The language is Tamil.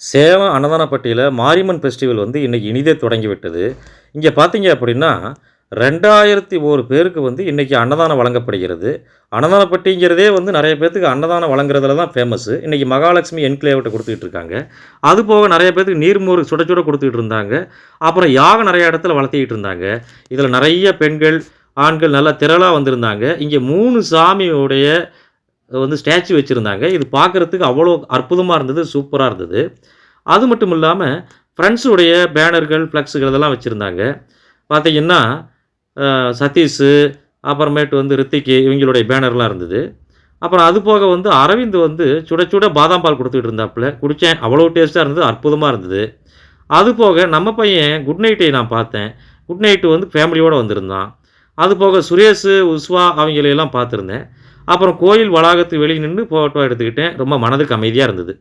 சேலம் அன்னதானப்பட்டியில மாரியம்மன் ஃபெஸ்டிவல் வந்து இன்னைக்கு இனிதே தொடங்கிவிட்டது. இங்க பார்த்தீங்க அப்படின்னா, 2001 பேருக்கு வந்து இன்னைக்கு அன்னதானம் வழங்கப்படுகிறது. அன்னதானப்பட்டிங்கிறதே வந்து நெறைய பேத்துக்கு அன்னதானம் வழங்குறதுல தான் ஃபேமஸு. இன்னைக்கு மகாலட்சுமி என்கிளேவ்ட்ட குடுத்துக்கிட்டு இருக்காங்க. அதுபோக நெறைய பேத்துக்கு நீர்மோர் சுட சுட குடுத்துக்கிட்டு இருந்தாங்க. அப்புறம் யாகம் நெறைய இடத்துல வளர்த்திக்கிட்டு இருந்தாங்க. இதில நெறைய பெண்கள், ஆண்கள் நல்லா திரளா வந்திருந்தாங்க. இங்க 3 சாமியுடைய வந்து ஸ்டாச்சு வச்சிருந்தாங்க. இது பார்க்கறதுக்கு அவ்வளோ அற்புதமா இருந்தது. சூப்பரா இருந்தது. அது மட்டும் இல்லாம, ஃப்ரெண்ட்ஸுடைய பேனர்கள், ஃப்ளெக்ஸுகள் இதெல்லாம் வச்சிருந்தாங்க. பார்த்தீங்கன்னா, சதீஷு, அப்புறமேட்டு வந்து ரித்திக்கு இவங்களுடைய பேனர்லாம் இருந்தது. அப்புறம் அது போக வந்து அரவிந்த் வந்து சுட சுட பாதாம் பால் குடுத்துட்டு இருந்தாப்புல. குடிச்சேன். அவ்வளோ டேஸ்ட்டா இருந்தது. அற்புதமா இருந்தது. அது போக நம்ம பையன் குட் நைட்டை நான் பார்த்தேன். குட் நைட் வந்து ஃபேமிலியோட வந்திருந்தான். அது போக சுரேஷு, உஸ்வா அவங்களையெல்லாம் பார்த்துருந்தேன். அப்புறம் கோயில் வளாகத்துக்கு வெளிய நின்னு ஃபோட்டோ எடுத்துக்கிட்டேன். ரொம்ப மனதுக்கு அமைதியா இருந்தது.